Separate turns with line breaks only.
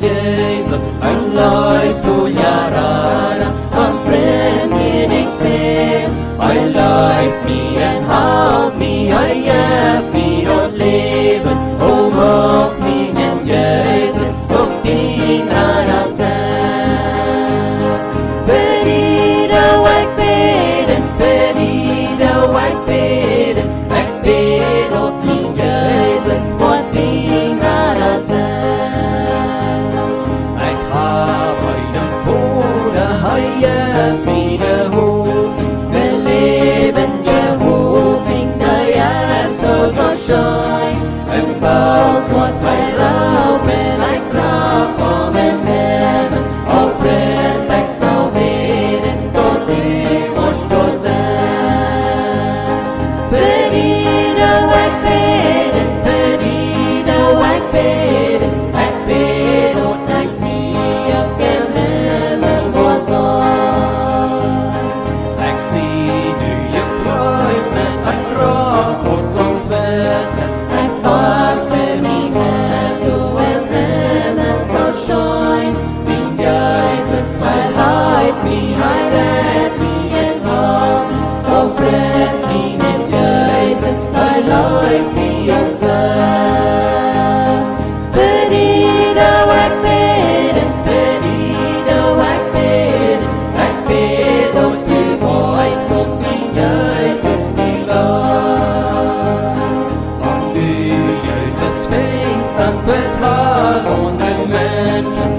Jesus, ein life to Yarana, I'm friendly in faith. I life me and help me, I have me on leven, om of me en Jesus, op die nana zijn. Verdiede wij bidden, verdiede wij bidden, ik bid op die Jezus, wat die nana zijn. En bouwt wat wij rauwen, ik graag om in hem. O vriend, ik nou bidden tot u was door zijn. Verdiede wij bidden, verdiede wij bidden. Ik bid dat ik niet op in hemel was aan. Ik zie nu je kruid met een graf op ons weg. Met haar onder mensen